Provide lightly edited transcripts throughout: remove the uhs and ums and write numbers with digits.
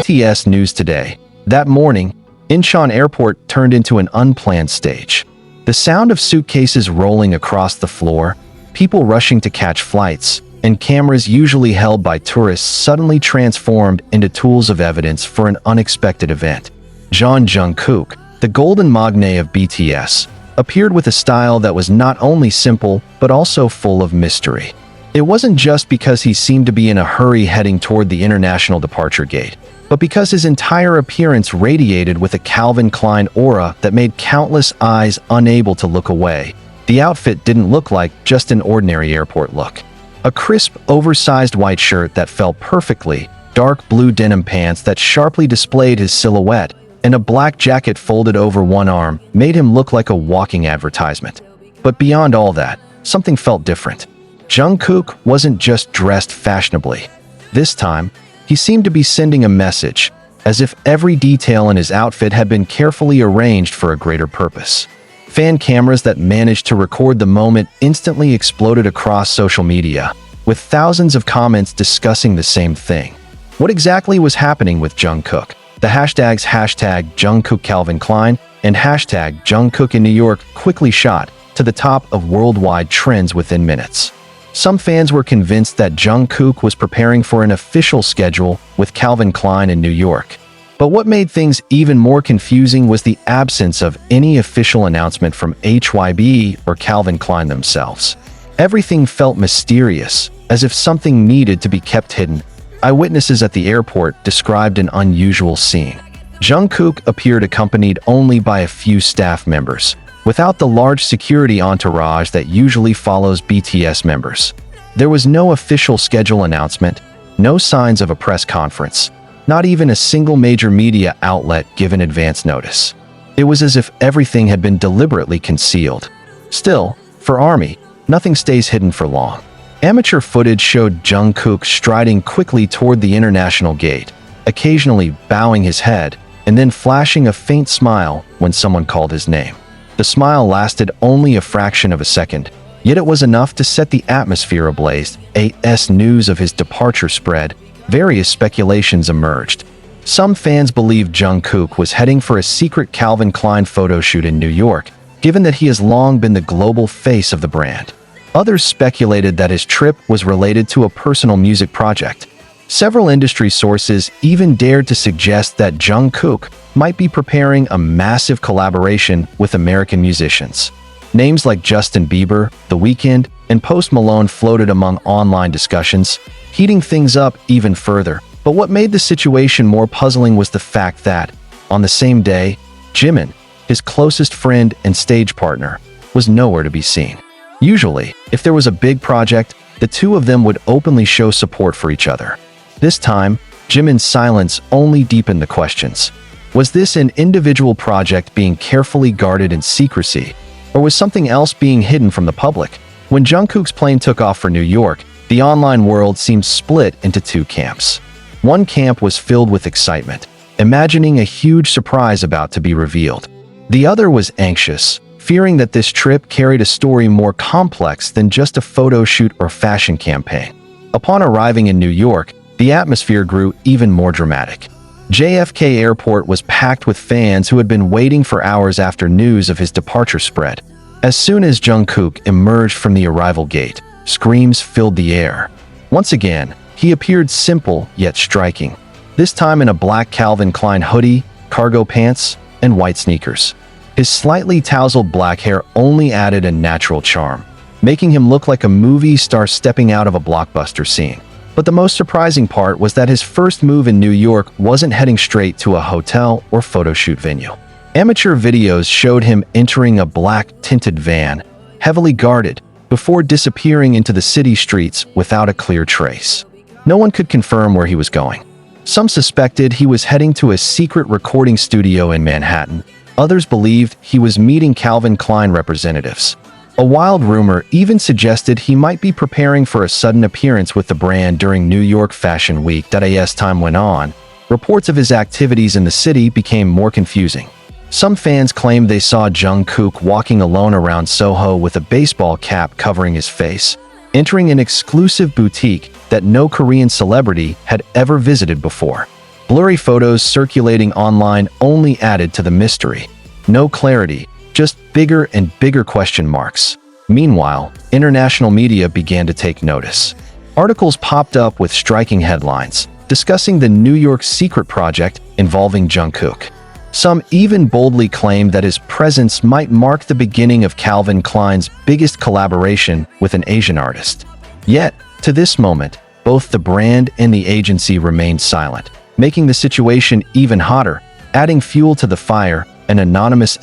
BTS News Today. That morning, Incheon Airport turned into an unplanned stage. The sound of suitcases rolling across the floor, people rushing to catch flights, and cameras usually held by tourists suddenly transformed into tools of evidence for an unexpected event. Jungkook, the golden magne of BTS, appeared with a style that was not only simple but also full of mystery. It wasn't just because he seemed to be in a hurry heading toward the international departure gate, but because his entire appearance radiated with a Calvin Klein aura that made countless eyes unable to look away. The outfit didn't look like just an ordinary airport look. A crisp, oversized white shirt that fell perfectly, dark blue denim pants that sharply displayed his silhouette, and a black jacket folded over one arm made him look like a walking advertisement. But beyond all that, something felt different. Jungkook wasn't just dressed fashionably. This time, he seemed to be sending a message, as if every detail in his outfit had been carefully arranged for a greater purpose. Fan cameras that managed to record the moment instantly exploded across social media, with thousands of comments discussing the same thing. What exactly was happening with Jungkook? The hashtags #JungkookCalvinKlein and #Jungkook in New York quickly shot to the top of worldwide trends within minutes. Some fans were convinced that Jungkook was preparing for an official schedule with Calvin Klein in New York. But what made things even more confusing was the absence of any official announcement from HYB or Calvin Klein themselves. Everything felt mysterious, as if something needed to be kept hidden. Eyewitnesses at the airport described an unusual scene. Jungkook appeared accompanied only by a few staff members, without the large security entourage that usually follows BTS members. There was no official schedule announcement, no signs of a press conference, not even a single major media outlet given advance notice. It was as if everything had been deliberately concealed. Still, for ARMY, nothing stays hidden for long. Amateur footage showed Jungkook striding quickly toward the international gate, occasionally bowing his head, and then flashing a faint smile when someone called his name. The smile lasted only a fraction of a second, yet it was enough to set the atmosphere ablaze. As news of his departure spread, various speculations emerged. Some fans believed Jungkook was heading for a secret Calvin Klein photo shoot in New York, given that he has long been the global face of the brand. Others speculated that his trip was related to a personal music project. Several industry sources even dared to suggest that Jungkook might be preparing a massive collaboration with American musicians. Names like Justin Bieber, The Weeknd, and Post Malone floated among online discussions, heating things up even further. But what made the situation more puzzling was the fact that, on the same day, Jimin, his closest friend and stage partner, was nowhere to be seen. Usually, if there was a big project, the two of them would openly show support for each other. This time, Jimin's silence only deepened the questions. Was this an individual project being carefully guarded in secrecy, or was something else being hidden from the public? When Jungkook's plane took off for New York, the online world seemed split into two camps. One camp was filled with excitement, imagining a huge surprise about to be revealed. The other was anxious, fearing that this trip carried a story more complex than just a photo shoot or fashion campaign. Upon arriving in New York, the atmosphere grew even more dramatic. JFK Airport was packed with fans who had been waiting for hours after news of his departure spread. As soon as Jungkook emerged from the arrival gate, screams filled the air. Once again, he appeared simple yet striking, this time in a black Calvin Klein hoodie, cargo pants, and white sneakers. His slightly tousled black hair only added a natural charm, making him look like a movie star stepping out of a blockbuster scene. But the most surprising part was that his first move in New York wasn't heading straight to a hotel or photo shoot venue. Amateur videos showed him entering a black tinted van, heavily guarded, before disappearing into the city streets without a clear trace. No one could confirm where he was going. Some suspected he was heading to a secret recording studio in Manhattan. Others believed he was meeting Calvin Klein representatives. A wild rumor even suggested he might be preparing for a sudden appearance with the brand during New York Fashion Week. As time went on, reports of his activities in the city became more confusing. Some fans claimed they saw Jungkook walking alone around Soho with a baseball cap covering his face, entering an exclusive boutique that no Korean celebrity had ever visited before. Blurry photos circulating online only added to the mystery. No clarity, just bigger and bigger question marks. Meanwhile, international media began to take notice. Articles popped up with striking headlines, discussing the New York secret project involving Jungkook. Some even boldly claimed that his presence might mark the beginning of Calvin Klein's biggest collaboration with an Asian artist. Yet, to this moment, both the brand and the agency remained silent, making the situation even hotter. Adding fuel to the fire, an anonymous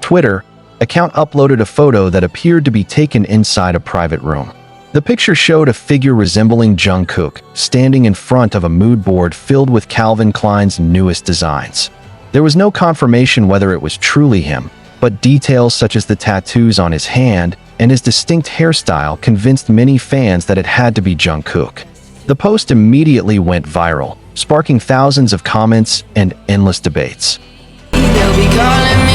Twitter account uploaded a photo that appeared to be taken inside a private room. The picture showed a figure resembling Jungkook standing in front of a mood board filled with Calvin Klein's newest designs. There was no confirmation whether it was truly him, but details such as the tattoos on his hand and his distinct hairstyle convinced many fans that it had to be Jungkook. The post immediately went viral, sparking thousands of comments and endless debates. They'll be calling me